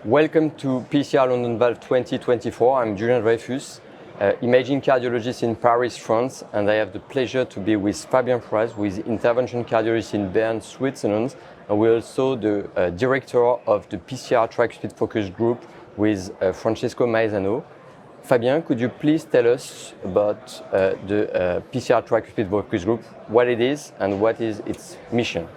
Welcome to PCR London Valve 2024. I'm Julien Dreyfus, imaging cardiologist in Paris, France, and I have the pleasure to be with Fabien Praz, who is intervention cardiologist in Bern, Switzerland, and we're also the director of the PCR Tricuspid Focus Group with Francesco Maesano. Fabien, could you please tell us about the PCR Tricuspid Focus Group, what it is and what is its mission?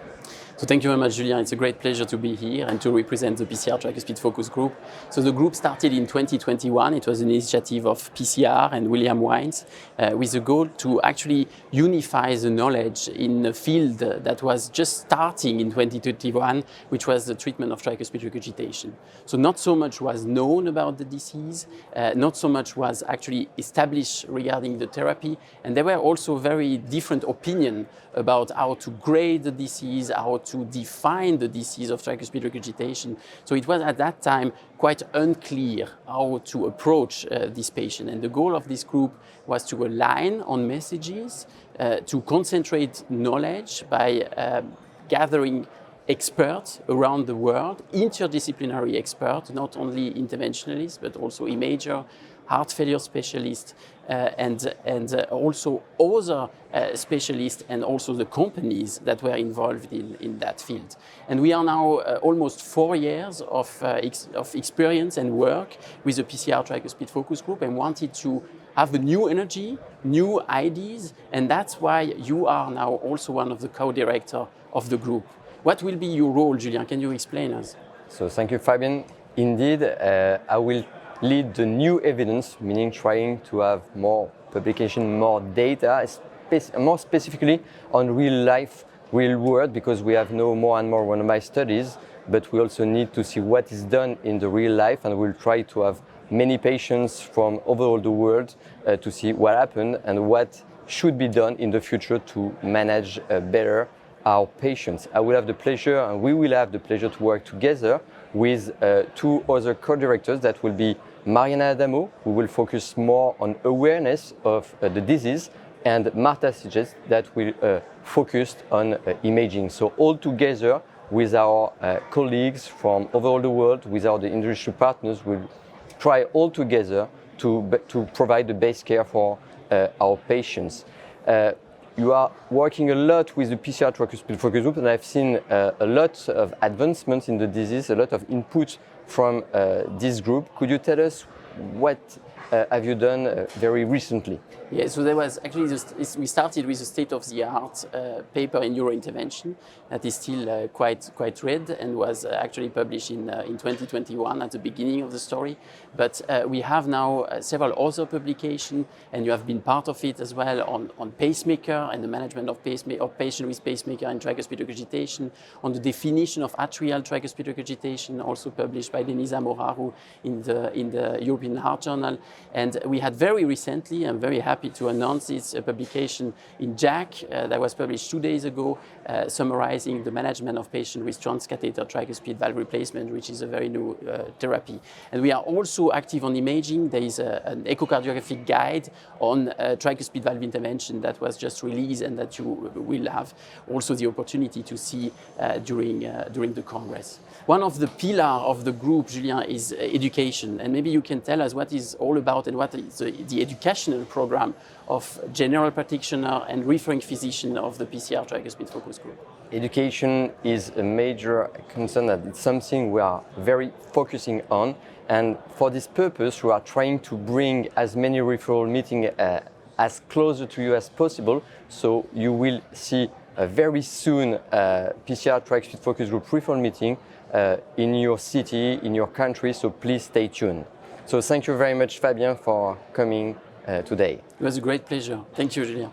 So thank you very much, Julien. It's a great pleasure to be here and to represent the PCR Tricuspid Focus Group. So the group started in 2021. It was an initiative of PCR and William Wines with the goal to actually unify the knowledge in a field that was just starting in 2021, which was the treatment of tricuspid regurgitation. So not so much was known about the disease, not so much was actually established regarding the therapy, and there were also very different opinions about how to grade the disease, how to define the disease of tricuspid regurgitation. So it was at that time quite unclear how to approach this patient. And the goal of this group was to align on messages, to concentrate knowledge by gathering experts around the world, interdisciplinary experts, not only interventionalists, but also imager, heart failure specialists, and also other specialists, and also the companies that were involved in that field. And we are now almost 4 years of experience and work with the PCR Tricuspid Focus Group, and wanted to have a new energy, new ideas, and that's why you are now also one of the co-directors of the group. What will be your role, Julien? Can you explain us? So thank you, Fabien. Indeed, I will lead the new evidence, meaning trying to have more publication, more data, more specifically on real life, real world, because we have no more and more randomized studies, but we also need to see what is done in the real life, and we'll try to have many patients from over the world to see what happened and what should be done in the future to manage better our patients. I will have the pleasure, and we will have the pleasure to work together with two other co-directors. That will be Mariana Adamo, who will focus more on awareness of the disease, and Marta Sijes, that will focus on imaging. So all together with our colleagues from over the world, with our industry partners, we'll try all together to provide the best care for our patients. You are working a lot with the PCR Tricuspid Focus Group, and I've seen a lot of advancements in the disease, a lot of input from this group. Could you tell us what have you done very recently? Yeah, so there was actually we started with a state-of-the-art paper in neurointervention that is still quite read, and was actually published in 2021 at the beginning of the story. But we have now several other publications, and you have been part of it as well, on pacemaker and the management of patients with pacemaker and tricuspid regurgitation, on the definition of atrial tricuspid regurgitation, also published by Denisa Moraru in the European Heart Journal. And we had very recently, I'm very happy to announce this publication in JACC that was published 2 days ago, summarizing the management of patients with transcatheter tricuspid valve replacement, which is a very new therapy. And we are also active on imaging. There is an echocardiographic guide on tricuspid valve intervention that was just released, and that you will have also the opportunity to see during the Congress. One of the pillars of the group, Julien, is education. And maybe you can tell us what is all about and what is the educational program of general practitioner and referring physician of the PCR Tricuspid Focus Group. Education is a major concern, that it's something we are very focusing on. And for this purpose, we are trying to bring as many referral meetings as closer to you as possible. So you will see very soon PCR Tricuspid Focus Group referral meeting in your city, in your country. So please stay tuned. So thank you very much, Fabien, for coming today. It was a great pleasure. Thank you, Julien.